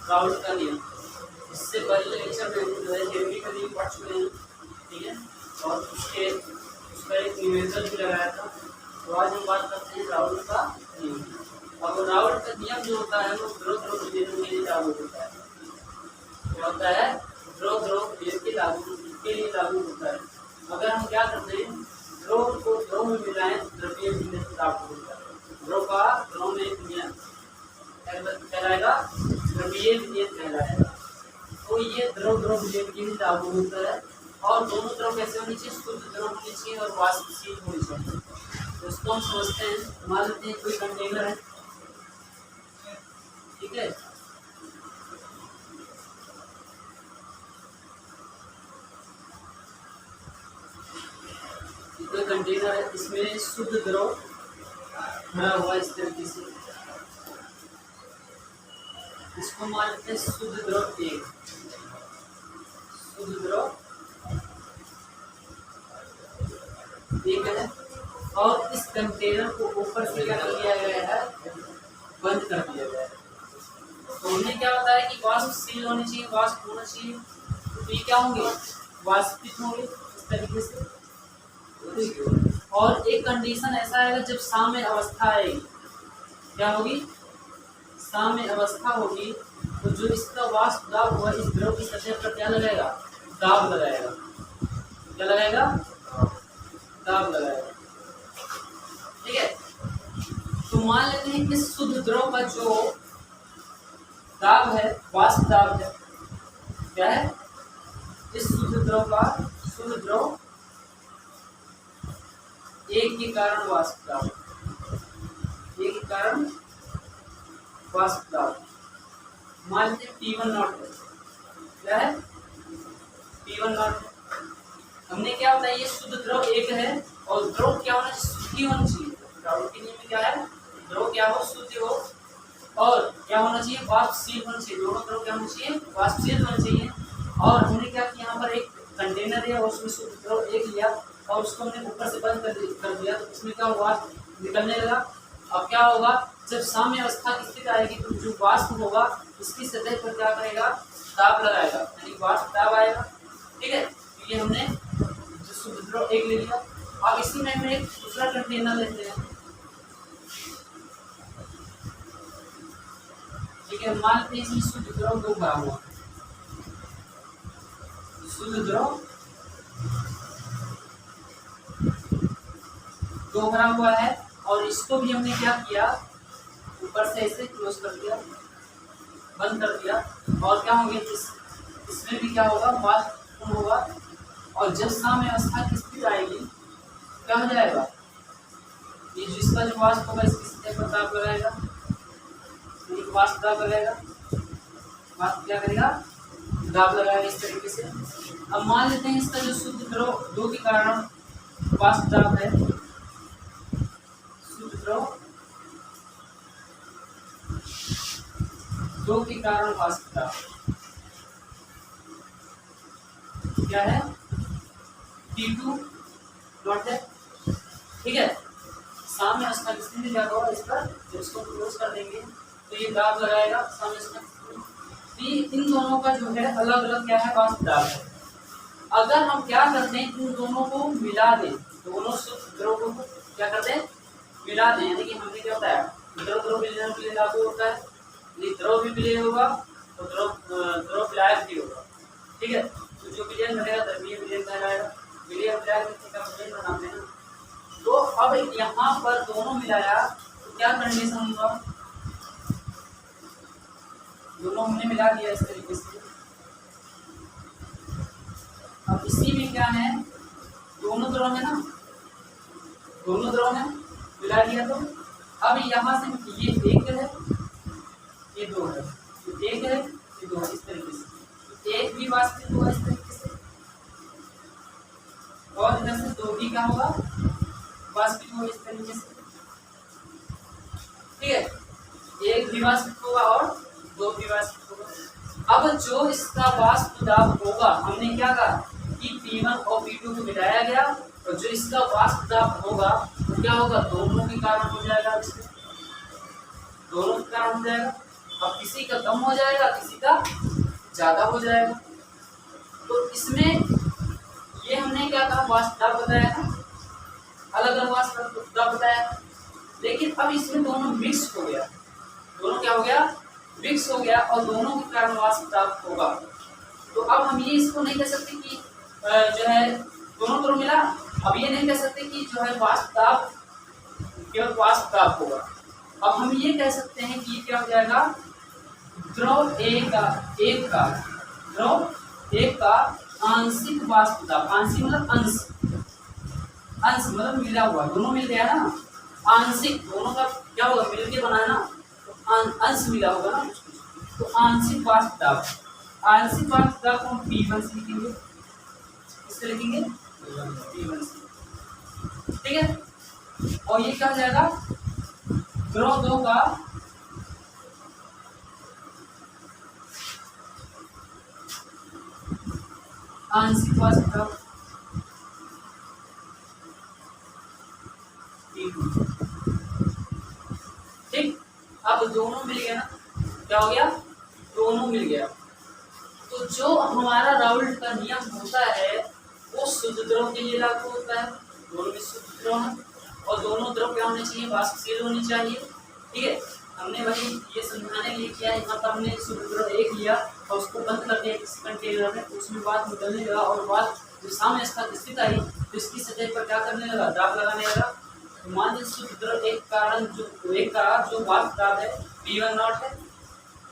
Raoult का नियम। इससे पहले लेक्चर में जो है हेनरी का नियम पढ़ चुके हैं, ठीक है, और उसका एक निवेदन भी लगाया था। तो आज हम बात करते हैं राउल्ट का नियम। अब राउल्ट का नियम जो होता है वो ध्रुव विभेदन के लिए लागू होता है। क्या होता है? ध्रुव विभेद के लिए लागू होता है। अगर हम क्या करते हैं, ध्रुव को ध्रुव में मिलाएं तो द्रव्यीय विभेद लागू होता है। ध्रुव का ध्रुव में नियम कहलाएगा द्रव्यीय विभेद कहलाएगा। तो ये ध्रुव विभेद के लिए लागू होता है। और दोनों द्रव कैसे होनी चाहिए? शुद्ध द्रव होनी चाहिए और वाष्पशील होनी चाहिए। तो इसको हम समझते हैं। मान लेते हैं कोई कंटेनर है, ठीक है, कोई कंटेनर है, इसमें शुद्ध द्रव भरा हुआ इस तरीके से, इसको मान लेते हैं शुद्ध द्रव एक, शुद्ध द्रव एक है। और इस कंटेनर को ऊपर से क्या कर दिया गया है? बंद कर दिया गया है। तो उन्हें क्या होता है कि वाष्पशील होनी चाहिए, वाष्प होना चाहिए। तो ये क्या होंगे? वाष्पित होंगे इस तरीके से। और एक कंडीशन ऐसा आएगा जब साम्य अवस्था आएगी, क्या होगी? साम्य अवस्था होगी तो जो इसका वाष्प दाब हुआ इस द्रव की सतह पर क्या लगाएगा? दाब लगाएगा। क्या लगाएगा? दाब लगाएगा, ठीक है। तो मान लेते हैं कि शुद्ध द्रव का जो दाब है, वाष्प दाब है, क्या है? इस शुद्ध द्रव का शुद्ध द्रव एक के कारण वाष्प दाब, एक के कारण वाष्प दाब मान लेते P1 नॉट है। क्या है? P1 not. हमने क्या बताया? ये शुद्ध द्रव एक है और द्रव क्या होना चाहिए? शुद्धि होनी चाहिए। राउल्ट के नियम में क्या है? द्रव क्या हो? शुद्ध हो। और क्या होना चाहिए? वाष्पशील होना चाहिए। दोनों द्रव क्या होना चाहिए? वाष्पशील होना चाहिए। और हमने क्या किया? यहाँ पर एक कंटेनर है और उसमें शुद्ध द्रव एक लिया और उसको हमने ऊपर से बंद कर दिया, तो उसमें क्या हुआ? निकलने लगा। अब क्या होगा? जब साम्य अवस्था की स्थिति आएगी तो जो वाष्प होगा उसकी सतह पर क्या करेगा? दाब लगाएगा, यानी वाष्प दाब आएगा, ठीक है। तो ये हमने जो शुद्ध द्रव एक ले लिया। अब इसी में हम एक दूसरा कंटेनर लेते हैं, ठीक है। मान लेते हैं इसमें शुद्ध द्रव दो भरा हुआ, शुद्ध द्रव दो भरा हुआ है और इसको भी हमने क्या किया? ऊपर से ऐसे क्लोज कर दिया, बंद कर दिया। और क्या होंगे? इसमें भी क्या होगा? वाष्प होगा। और जब साम्य अवस्था की स्थिति आएगी क्या हो जाएगा? ये जिसका जो वाष्प होगा इसकी सतह पर दाब लगाएगा, वाष्प दाब लगाएगा, वाष्प क्या करेगा? दाब लगाएगा इस तरीके से। अब मान लेते हैं इसका जो शुद्ध द्रव दो के कारण वाष्प दाब है, शुद्ध द्रव दो के कारण वाष्प दाब क्या है? T2 नॉट है, ठीक है। साम्य अवस्था की स्थिति क्या होगा? इस पर जब इसको क्लोज कर देंगे तो ये दाब लगाएगा साम्य अवस्था। इन दोनों का जो है अलग अलग क्या है? वाष्प दाब है। अगर हम क्या करते हैं? इन दोनों को मिला दें, दोनों शुद्ध द्रव को क्या करते हैं? मिला दें, यानी कि हमने क्या बताया? द्रव विलयन के लिए लागू होता है, यदि द्रव भी विलय होगा तो द्रव विलायक भी होगा, ठीक है। तो जो विलयन बनेगा द्रव्यीय विलयन कहलाएगा। विलय और विलायक का विलयन बनाते हैं। तो अब यहाँ पर दोनों मिलाया तो क्या कंडीशन होगा? दोनों हमने मिला दिया इस तरीके से। अब इसी में क्या है? दोनों द्रव है ना, दोनों द्रव है, मिला दिया। तो अब यहाँ से ये एक है, ये दो है, तो एक है, ये दो है, इस तरीके से। तो एक भी वाष्पित होगा इस तरीके से और इधर से दो भी क्या होगा? वाष्पित होगा इस तरीके से, ठीक है। एक भी वाष्पित होगा और दो भी वाष्पित होगा। अब जो इसका वाष्प दाब होगा, हमने क्या कहा कि P1 और P2 को मिलाया गया और जो इसका वाष्प दाब होगा वो क्या होगा? दोनों के कारण हो जाएगा, दोनों के कारण हो जाएगा। अब किसी का कम हो जाएगा, किसी का ज़्यादा हो जाएगा। तो इसमें ये हमने क्या कहा, वाष्प दाब बताया था, अलग अलग वाष्प दाब बताया था। लेकिन अब इसमें दोनों मिक्स हो गया, दोनों क्या हो गया, मिक्स हो गया, और दोनों के कारण वाष्प दाब होगा। तो अब हम ये इसको नहीं कह सकते कि जो है दोनों तरफ मिला। अब ये नहीं कह सकते कि जो है वाष्प दाब केवल वाष्प दाब होगा। अब हम ये कह सकते हैं कि ये क्या हो जाएगा, द्रव एक का आंशिक वाष्प दाब, आंशिक मतलब अंश, अंश मतलब मिला हुआ, दोनों मिल गया ना, आंशिक दोनों का क्या होगा, मिलके बना है ना, तो अंश मिला होगा ना, तो आंशिक वाष्प दाब, आंशिक वाष्प दाब को हम P1 से लिखेंगे, इससे लिखेंगे P1 से, ठीक है। और ये क्या हो जाएगा, द्रव 2 का आंशिक वाष्प दाब P2, ठीक। अब दोनों मिल गया ना, क्या हो गया, दोनों मिल गया। तो जो हमारा राउल्ट का नियम होता है वो शुद्ध द्रव के लिए लागू होता है, दोनों में शुद्ध द्रव है और दोनों द्रव क्या होने चाहिए, वाष्पशील होनी चाहिए, ठीक है। हमने वही ये समझाने के लिए किया, यहाँ पर हमने शुद्ध द्रव एक लिया और उसको बंद कर दिया किसी कंटेनर में, उसमें बात निकलने लगा और बात जो सामने स्थित आई तो इसकी सतह पर क्या करने लगा, दाब लगाने लगा। तो मान लीजिए शुद्ध द्रव एक कारण जो एक का जो वाष्प दाब है P1 नॉट है,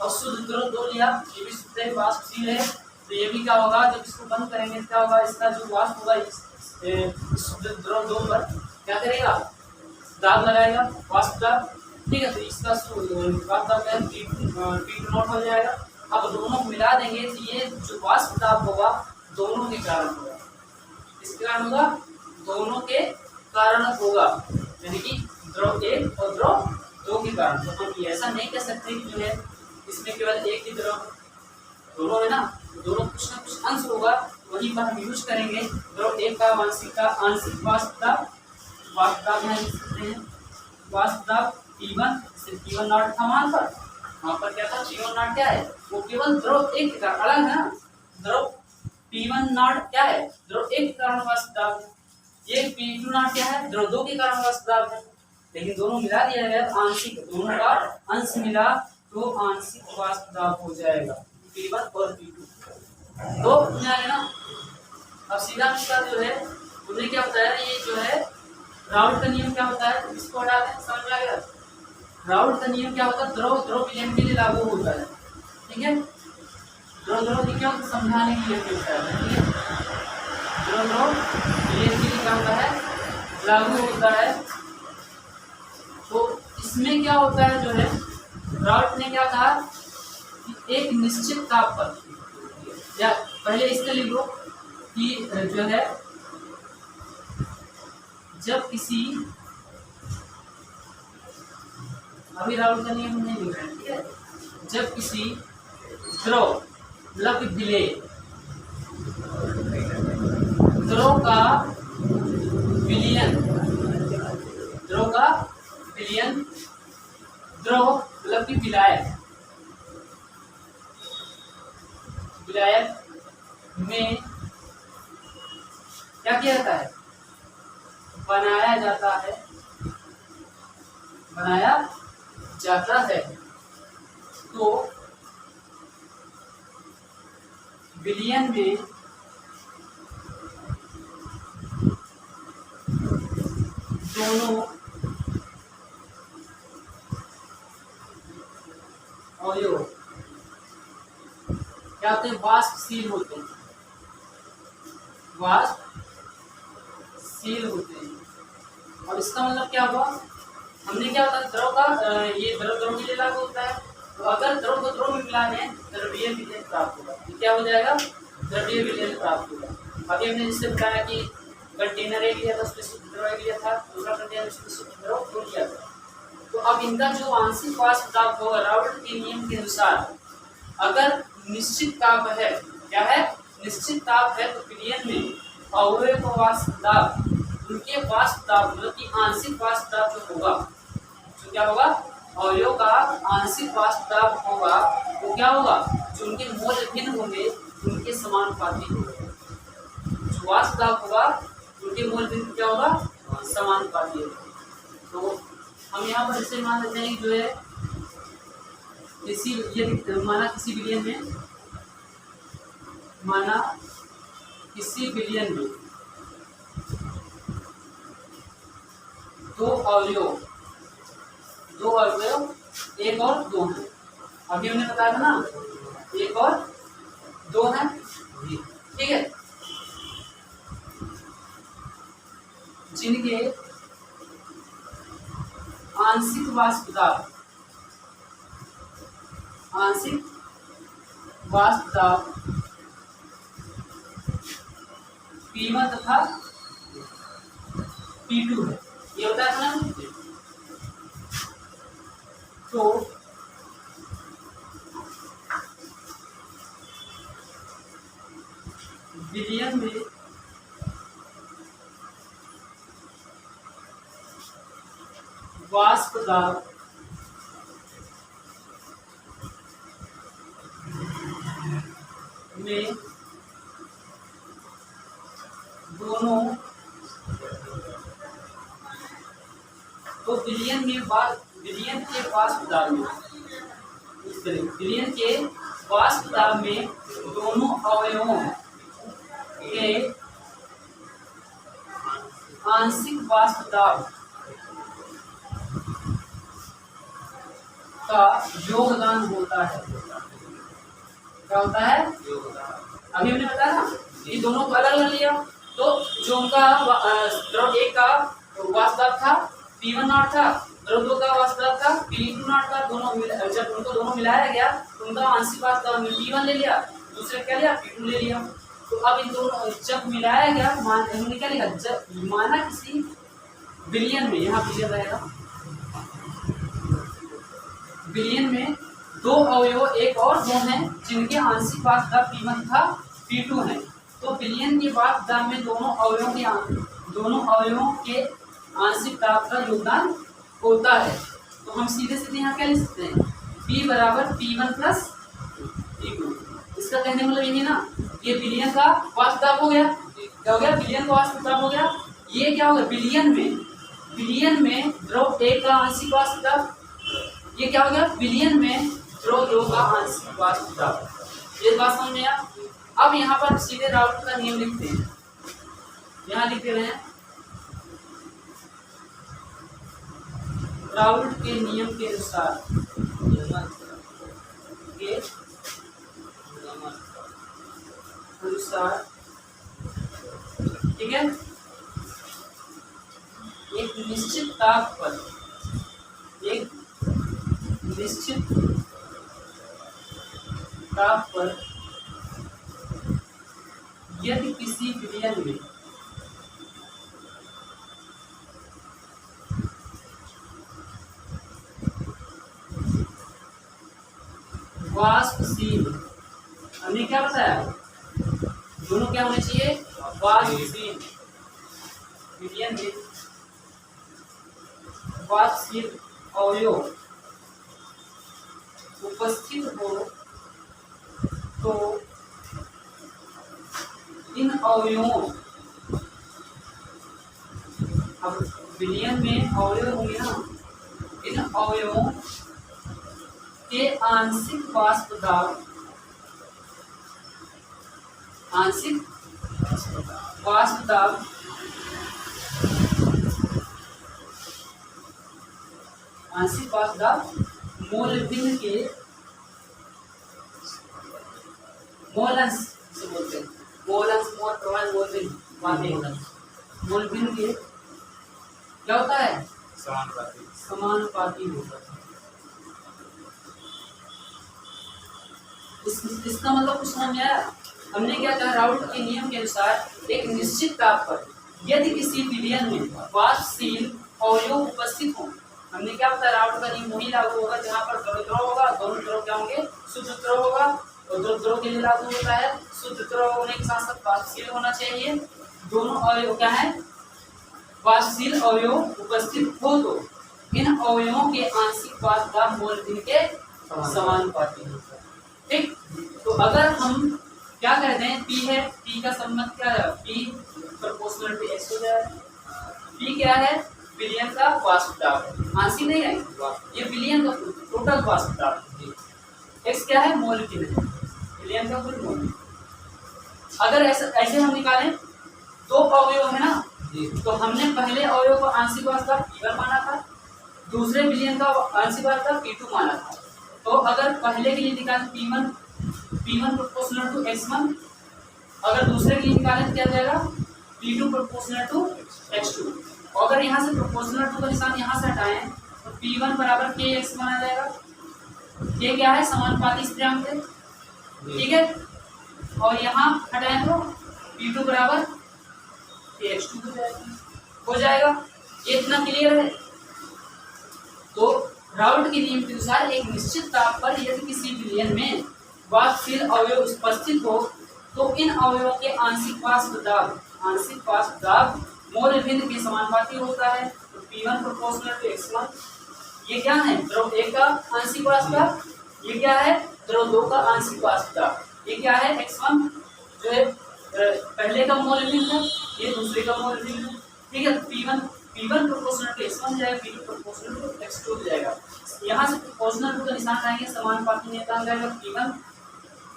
और शुद्ध द्रव 2 लिया, ये भी शुद्ध वाष्पशील है, तो ये भी क्या होगा, जब इसको बंद करेंगे क्या होगा, इसका जो वाष्प होगा शुद्ध द्रव 2 पर क्या करेगा, दाब लगाएगा, वाष्प दाब, ठीक है। तो इसका वाष्प दाब है P2 नॉट हो जाएगा। अब दोनों को मिला देंगे तो ये जो वाष्प दाब होगा दोनों के कारण होगा, इसके कारण होगा, दोनों के कारण होगा, यानी कि द्रव 1 और द्रव 2 के कारण। तो हम ऐसा नहीं कह सकते कि जो है इसमें केवल एक ही द्रव, दोनों है ना, दोनों कुछ ना कुछ अंश होगा, वहीं पर हम यूज करेंगे द्रव 1 का आंशिक वाष्प दाब, वाष्प दाब यहाँ लिख सकते हैं, वाष्प दाब P1 से P1 नॉट था वहाँ पर क्या था, P1 नॉट क्या है, वो केवल द्रव 1 के कारण अलग है ना, द्रव P1 नॉट क्या है, द्रव 1 के कारण वाष्प दाब है, ये P2 नॉट क्या है, द्रव 2 के कारण वाष्प दाब है। लेकिन दोनों मिला दिया गया तो आंशिक, दोनों का अंश मिला तो आंशिक वाष्प दाब हो जाएगा P1 और P2, तो मिला ना। अब सीधा इसका जो है उन्हें क्या बताया, ये जो है राउल्ट का नियम क्या होता है, इसको हटा दें, समझ में आ गया। राउल्ट का नियम क्या होता है, द्रव विलयन के लिए लागू होता है, ठीक है। द्रव की क्या समझाने के लिए होता है, ठीक है। द्रव विलयन के लिए क्या होता है, लागू होता है। तो इसमें क्या होता है, जो है राउल्ट ने क्या कहा कि एक निश्चित ताप पर, या पहले इससे लिखो कि जो है जब किसी, अभी राउल्ट का नियम नहीं लिखा है, ठीक है, जब किसी द्रव लग विलेय, द्रव का विलयन, द्रव का विलयन, द्रव मतलब कि विलायक, विलायक में क्या किया जाता है, बनाया जाता है, बनाया जाता है। तो विलयन में दोनों अवयव क्या होते हैं, वाष्पशील होते हैं, वाष्पशील होते हैं। और इसका मतलब क्या हुआ, हमने क्या होता है द्रव का, ये द्रव के लिए लागू होता है। तो अगर द्रव को द्रव में मिला दें द्रवीय विलयन प्राप्त होगा, ये क्या हो जाएगा, द्रवीय विलयन प्राप्त होगा। अभी हमने जिससे बताया कि कंटेनर एक लिया था, उसमें शुद्ध द्रव एक लिया था, दूसरा कंटेनर उसमें शुद्ध द्रव 2 लिया था। तो अब इनका जो आंशिक वाष्प दाब होगा राउल्ट के नियम के अनुसार, अगर निश्चित ताप है, क्या है, निश्चित ताप है, तो विलयन में अवयव का वाष्प दाब, उनके वाष्प दाब मतलब कि आंशिक वाष्प दाब जो होगा, जो क्या होगा, अवयव का आंशिक वाष्प दाब होगा वो क्या होगा, जो उनके मोल भिन्न होंगे उनके समानुपाती होगा। जो वाष्प दाब होगा उनके मोल भिन्न क्या होगा, समानुपाती होगा। तो हम यहाँ पर इसे मान लेते हैं कि जो है माना किसी विलयन में दो अवयव एक और दो हैं। अभी हमने बताया था ना, एक और दो हैं, ठीक है, जिनके आंशिक वाष्प दाब P1 तथा P2 है, ये बताया था ना। तो विलयन में वाष्प दाब में दोनों, तो विलयन के वाष्प दाब में विलयन के वाष्प दाब में दोनों अवयवों के आंशिक वाष्प दाब का योगदान होता है। क्या होता है, योगदान। अभी हमने बताया ना कि दोनों को अलग अलग लिया, तो जो उनका द्रव एक का वाष्प दाब था P1 नॉट था, द्रव दो का वाष्प दाब था P2 नॉट था। जब उनको दोनों मिलाया गया तो उनका आंशिक वाष्प दाब P1 ले लिया, दूसरे क्या लिया, P2 ले लिया। तो अब इन दोनों जब मिलाया गया, हमने क्या लिखा, जब माना किसी विलयन में, यहाँ विलयन रहेगा, विलयन में दो अवयव एक और दो हैं जिनके आंशिक वाष्प दाब P1 था P2 है। तो विलयन के वाष्प दाब में दोनों अवयवों के आंशिक दाब का योगदान होता है। तो हम सीधे सीधे यहाँ क्या लिख सकते हैं, P बराबर P1 प्लस P2। इसका कहने मतलब ये ना, ये विलयन का वाष्प दाब हो गया, क्या हो गया, विलयन का वाष्प दाब हो गया। ये क्या होगा, विलयन में द्रव एक का आंशिक वाष्प दाब, ये क्या हो गया, विलयन में द्रव दो का आंशिक वाष्प दाब। ये बात समझ में आया। अब यहाँ पर सीधे राउल्ट का नियम लिखते हैं, यहाँ लिख रहे हैं राउल्ट के नियम के अनुसार ठीक है, एक निश्चित ताप पर यदि किसी विलयन में वाष्पशील, हमने क्या बताया, दोनों क्या होने चाहिए, वाष्पशील, विलयन में वाष्पशील अवयव उपस्थित हो तो इन अवयवों, अब विलयन में अवयव होंगे ना, इन अवयवों के आंशिक वाष्प दाब मोल भिन्न के मोल से बोलते हैं, मोल भिन्न के क्या होता है, समानुपाती होता है। इसका मतलब कुछ समझ में आया। हमने क्या कहा, राउल्ट के नियम के अनुसार एक निश्चित ताप पर यदि किसी विलयन में वाष्पशील अवयव उपस्थित हो, हमने क्या बताया, राउल्ट का नियम वही लागू होगा जहाँ पर द्रव होगा, दोनों द्रव क्या होंगे, शुद्ध द्रव होगा, और द्रव के लिए लागू होता है शुद्ध द्रव होने के साथ साथ वाष्पशील होना चाहिए। दोनों अवयव क्या है, वाष्पशील अवयव उपस्थित हो तो इन अवयवों के आंशिक वाष्प दाब मोल भिन्न के समानुपाती होता है। ठीक, तो अगर हम क्या कहते हैं, P है, P का संबंध क्या है, P प्रोपोर्शनल टू x हो जाएगा। P क्या है, विलयन का वाष्प दाब, आंशिक नहीं है, ये विलयन का टोटल वाष्प दाब। x क्या है, मोल भिन्न, विलयन का कुल मोल। अगर ऐसे हम निकालें, दो अवयव है ना, तो हमने पहले अवयव को आंशिक वाष्प दाब P1 माना था, दूसरे विलयन का आंशिक वाष्प दाब P2 माना था। तो अगर पहले के लिए निकालें P1 प्रोपोर्शनल टू x1, अगर दूसरे के लिए निकालें क्या जाएगा, P2 प्रोपोर्शनल टू x2। अगर यहाँ से प्रोपोर्शनल टू का निशान यहाँ से हटाएं तो P1 बराबर kx1 आ जाएगा। ये क्या है, समानुपाती स्थिरांक है, ठीक है। और यहाँ हटाएं तो P2 बराबर kx2 हो जाएगा। ये इतना क्लियर है। तो राउल्ट के नियम के अनुसार एक निश्चित ताप पर यदि किसी विलयन में वाष्पशील अवयव उपस्थित हो तो इन अवयवों के आंशिक वाष्प दाब मोल भिन्न के समानुपाती होता है। तो P1 प्रोपोर्शनल टू x1, ये क्या है, द्रव A का आंशिक वाष्प दाब, ये क्या है, द्रव 2 का आंशिक वाष्प दाब, ये क्या है, x1 जो है पहले का मोल भिन्न है, ये दूसरे का मोल भिन्न है, ठीक है। P1 प्रोपोर्शनल टू x1 हो जाएगा, P2 प्रोपोर्शनल टू x2 हो जाएगा। यहाँ से प्रोपोर्शनल टू का निशान लाएंगे, समानुपाती नियतांक जाएगा, P1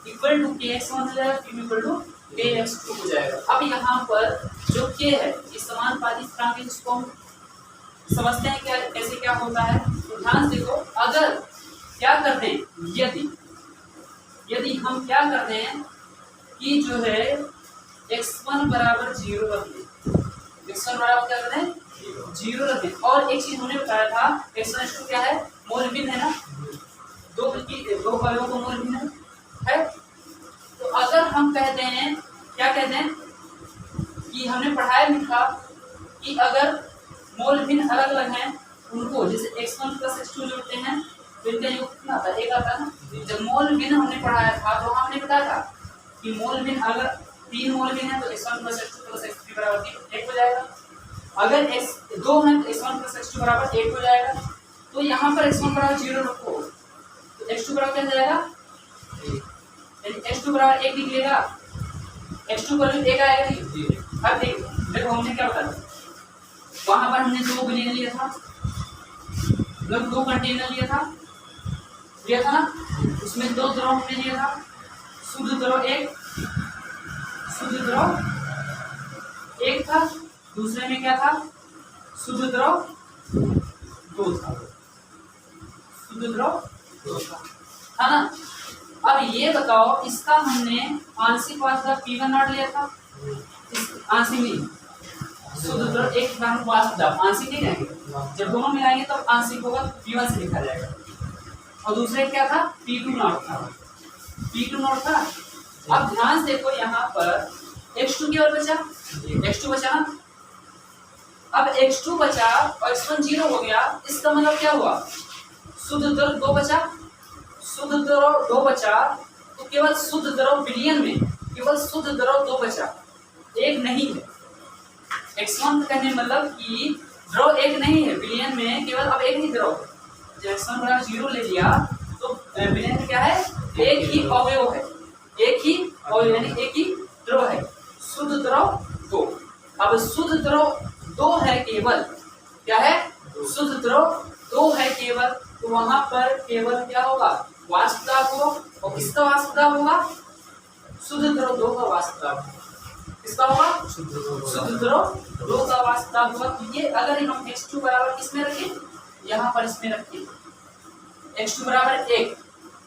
इक्वल टू kx1 हो जाएगा, P2 इक्वल टू kx2 हो जाएगा। अब यहाँ पर जो k है, ये समानुपाती स्थिरांक है, जिसको हम समझते हैं क्या कैसे क्या होता है। तो ध्यान से देखो, अगर क्या करते हैं, यदि हम क्या करते हैं कि जो है x1 बराबर 0 रख दें, x1 बराबर क्या करते हैं, 0 रखें। और एक चीज हमने बताया था, x1 क्या है, मोल भिन्न है ना, दो अवयवों का मोल भिन्न है। तो अगर हम कहते हैं, क्या कहते हैं कि हमने पढ़ाया भी था कि अगर मोल भिन्न अलग अलग हैं, उनको जैसे x1 प्लस x2 जोड़ते हैं तो इनका योग कितना आता है, एक आता है ना। जब मोल भिन्न हमने पढ़ाया था तो हमने बताया था कि मोल भिन्न अगर 3 मोल भिन्न है तो x1 plus x2 plus x3 बराबर 1 हो जाएगा। अगर x2 है तो x1 प्लस x2 बराबर 1 हो जाएगा। तो यहाँ पर x1 बराबर 0 रखो तो x2 बराबर क्या हो जाएगा, x2 बराबर 1 निकलेगा, x2 वैल्यू 1 आएगा नहीं। अब देखो हमने क्या बताया, वहां पर हमने 2 विलयन लिया था, मतलब 2 कंटेनर लिया था ना, उसमें 2 द्रव हमने लिया था, शुद्ध द्रव 1 था, दूसरे में क्या था, शुद्ध द्रव 2 था, था ना। अब ये बताओ, इसका हमने आंशिक वाष्प दाब P1 नॉट लिया था, आंशिक नहीं, शुद्ध द्रव 1 वाष्प दाब आंशिक नहीं रहेंगे, जब दोनों मिलाएंगे तब आंशिक होगा, P1 से लिखा जाएगा। और दूसरे क्या था, P2 नॉट था। अब ध्यान से देखो, यहाँ पर x2 केवल बचा, x2 बचा ना। अब x2 बचा और x1 0 हो गया, इसका मतलब क्या हुआ, शुद्ध द्रव 2 बचा, तो केवल शुद्ध द्रव विलयन में केवल शुद्ध द्रव 2 बचा, 1 नहीं है। x1 कहने मतलब कि द्रव 1 नहीं है विलयन में, केवल अब 1 ही द्रव है। जब x1 बराबर 0 ले लिया तो विलयन में क्या है, 1 ही अवयव है, 1 ही अवयव यानी 1 ही द्रव है, शुद्ध द्रव 2। अब शुद्ध द्रव 2 है केवल, क्या है, शुद्ध द्रव 2 है केवल, तो वहां पर केवल क्या होगा, वाष्प दाब होगा। और किसका वाष्प दाब होगा, शुद्ध द्रव 2 का वाष्प दाब। किसका होगा, शुद्ध द्रव 2 का वाष्प दाब होगा। तो ये अगर हम x2 बराबर किसमें रखें, यहाँ पर इसमें रखें, x2 बराबर 1,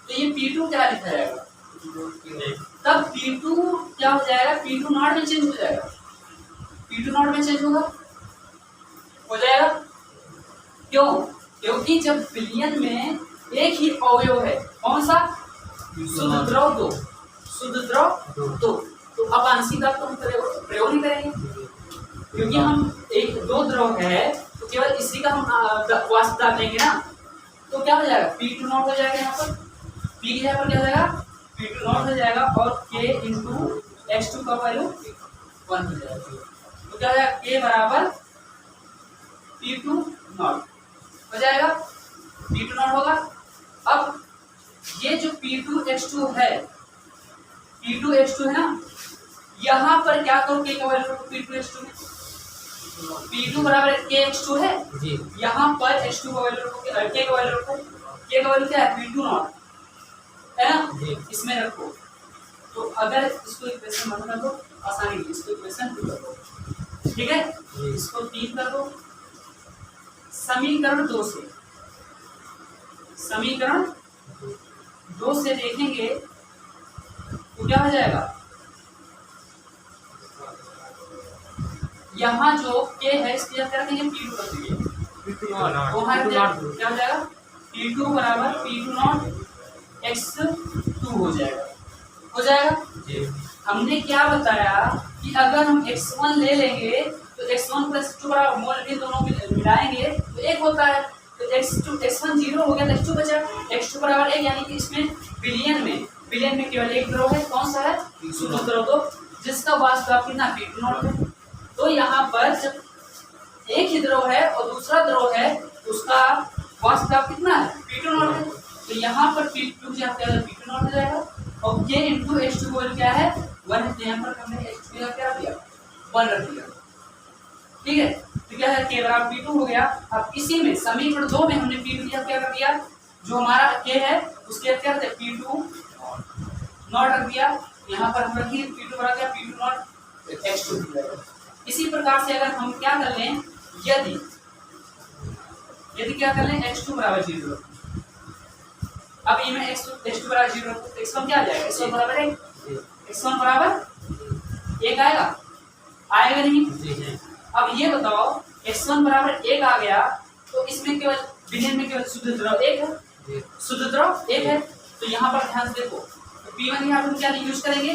तो ये P2 क्या लिखा जाएगा, तब P2 क्या हो जाएगा, P2 नॉट में चेंज हो जाएगा, P2 नॉट में चेंज हो जाएगा। क्यों, क्योंकि जब विलयन में 1 ही अवयव है, कौन सा, शुद्ध द्रव 2, तो अब आंशिक दाब तो हम प्रयोग नहीं करेंगे, क्योंकि हम 2 द्रव है तो केवल इसी का हम वाष्प दाब देंगे ना। तो क्या हो जाएगा, P2 नॉट हो जाएगा, यहाँ पर P की जगह पर क्या हो जाएगा, P2 नॉट हो जाएगा, और K इंटू x2 का वैल्यू 1 हो जाएगा। तो क्या हो जाएगा, K बराबर P2 नॉट। हो जाएगा, P2 नॉट होगा। अब ये जो P2X2 है, P2X2 है ना, यहाँ पर क्या करो, K का वैल्यू रखो P2X2 में, P2 बराबर KX2 है, यहाँ पर X2 का वैल्यू रखो, K का वैल्यू रखो, K का वैल्यू क्या है P2 नॉट है ना, इसमें रखो। तो अगर इसको इक्वेशन 1 कर दो आसानी से, इसको इक्वेशन 2 कर दो, ठीक है, इसको 3 कर दो, समीकरण 2 से, समीकरण 2 से देखेंगे तो क्या हो जाएगा, यहाँ जो K है इसकी जगह क्या रखेंगे P2 कर दीजिए, क्या हो जाएगा P2 बराबर P2 नॉट X2 हो जाएगा, हो जाएगा। हमने क्या बताया कि अगर हम x1 ले लेंगे तो x1 प्लस 2 बराबर मोल भी दोनों मिलाएंगे तो 1 होता है, तो x1 0 हो गया तो x2 बचा, x2 बराबर 1, यानी कि इसमें बिलियन में केवल एक ध्रुव है, कौन सा है शुद्ध ध्रुव, तो जिसका वास्तव कितना P2 नॉट है। तो यहाँ पर जब एक ही ध्रुव है और दूसरा ध्रुव है उसका वास्तव कितना है P2 नॉट है, तो यहाँ पर P2 P2 नॉट हो जाएगा, और K इंटू H2 वैल्यू क्या है 1 है, तो यहाँ पर हमने H2 का क्या दिया 1 रख दिया, ठीक है, तो क्या है K बराबर P2 हो गया। अब इसी में समीकरण 2 में हमने P2 क्या कर दिया, जो हमारा K है उसके क्या करते P2 नॉट रख दिया, यहाँ पर हम रखिए P2 बराबर क्या P2 नॉट X2। इसी प्रकार से अगर हम क्या कर लें, यदि क्या कर लें X2 बराबर 0, अब ये में x2 बराबर 0 रखो तो x1 क्या आ जाएगा, x1 बराबर 1, x1 बराबर 1 आएगा नहीं। अब ये बताओ x1 बराबर 1 आ गया तो इसमें केवल विलयन में केवल शुद्ध द्रव 1 है, शुद्ध द्रव 1 है, तो यहाँ पर ध्यान से देखो, तो P1 यहाँ पर क्या यूज करेंगे,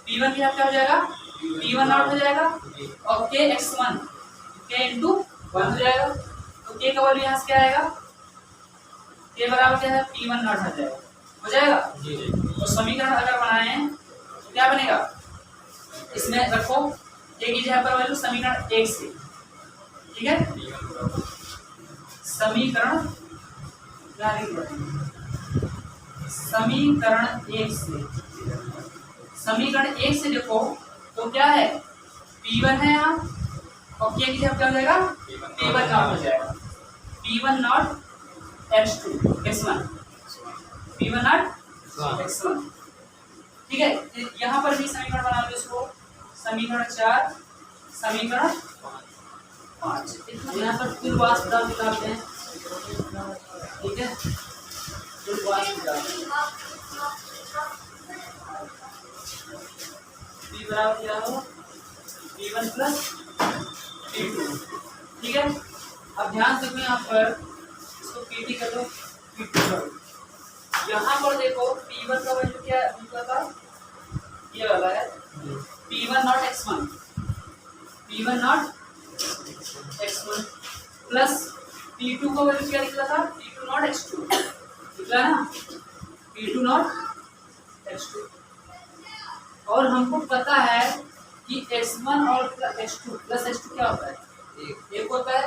P1 यहाँ क्या हो जाएगा P1 नॉट हो जाएगा, और K x1 K इंटू 1 हो जाएगा, तो K का वैल्यू यहाँ से क्या आएगा K बराबर क्या है P1 नॉट हो जाएगा, हो जाएगा जी। तो समीकरण अगर बनाएं तो क्या बनेगा, इसमें रखो एक ही जगह पर वैल्यू समीकरण 1 से, ठीक है, समीकरण 1 से देखो तो क्या है P1 है यहाँ, और K की जगह क्या हो जाएगा P1 नॉट हो जाएगा, P1 not X1 P1 not X1, ठीक है। यहाँ पर भी समीकरण बना लो इसको, समीकरण 4 समीकरण 5, यहाँ पर कुल वाष्प दाब निकालते हैं, ठीक है, कुल वाष्प दाब P बराबर क्या हो P1 प्लस P2, ठीक है। अब ध्यान से यहाँ पर PT कर दो, PT करो, यहाँ पर देखो P1 का वैल्यू क्या निकला था, ये वाला है P1 not X1, P1 not X1 plus P2 का वैल्यू क्या निकला था P2 नॉट X2, निकला ना P2 नॉट X2, और हमको पता है कि X1 और X2 प्लस X2 क्या होता है एक होता है,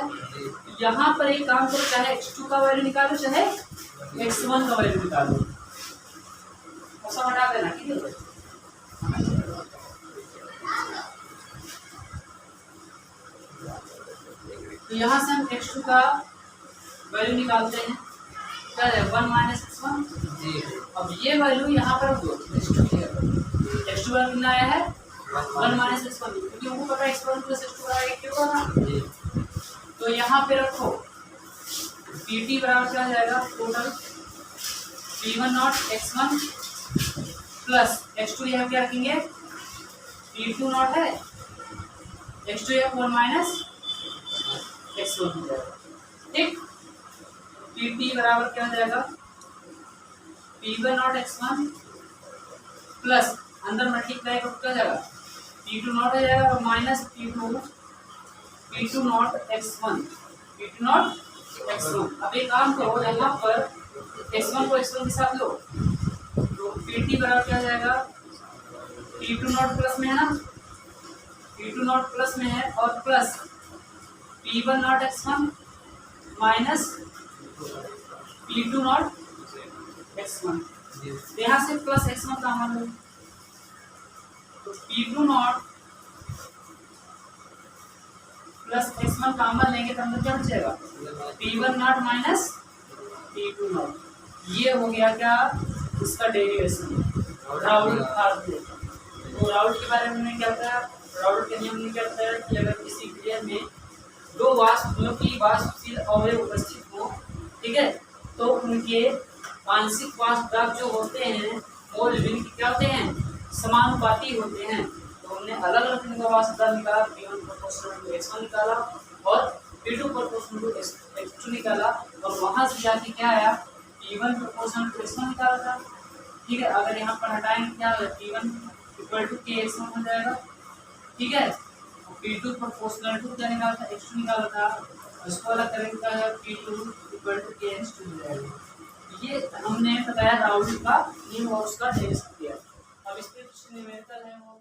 यहाँ पर एक काम करो, चाहे x2 का वैल्यू निकालो चाहे x1 का वैल्यू निकालो, ऐसा हटा देना, ठीक है। तो यहाँ से हम x2 का वैल्यू निकालते हैं, क्या है 1 माइनस x1, अब ये वैल्यू यहाँ पर दो x2 वैल्यू कितना आया है 1 माइनस x1, क्योंकि हमको पता है x1 प्लस x2 बराबर 1 होगा ना, तो यहाँ पे रखो PT बराबर क्या हो जाएगा total P1 not X1 plus X2, यहाँ क्या रखेंगे P2 नॉट है, X2 यहाँ 1 माइनस X1 हो जाएगा, ठीक। PT बराबर क्या हो जाएगा P1 नॉट X1 प्लस अंदर मल्टीप्लाई कर क्या जाएगा P2 नॉट हो जाएगा और minus P2 not X1, P2 not X1। अब एक काम करो, यहाँ पर X1 को X1 के साथ लो, तो PT बराबर क्या हो जाएगा P2 नॉट प्लस में है ना, P2 नॉट प्लस में है, और plus P1 not X1 minus P2 not x1। यहाँ से प्लस x1 कॉमन लो, तो P2 not plus x1 common लेंगे तो अंदर क्या बचेगा, P1 not minus P2 not. ये हो गया क्या, इसका डेरिवेशन राउल्ट फार्मूला। तो राउल्ट के बारे में क्या था, राउल्ट के नियम में क्या होता है कि अगर किसी क्रिया में दो वाष्प की वाष्पशील अवयव उपस्थित हो, ठीक है, तो उनके आंशिक वाष्प दाब जो होते हैं वो विभिन्न क्या होते हैं, समानुपाती होते हैं। तो हमने अलग अलग इनका वाष्प दाब निकाला, P1 प्रोपोर्शनल टू x1 निकाला और P2 प्रोपोर्शनल टू x2 निकाला, और वहां से जाके क्या आया, P1 प्रोपोर्शनल टू x1 निकाला था, ठीक है। अगर यहाँ पर हटाएंगे क्या होगा, P1 इक्वल टू kx1 हो जाएगा, ठीक है। P2 प्रोपोर्शनल टू क्या निकाला था, x2 निकाला था, उसको अलग करेंगे क्या है, P2 इक्वल टू kx2 हो जाएगा। ये हमने बताया राउल्ट का नियम और उसका डेरिवेशन किया। अब इस पे न्यूमेरिकल है वो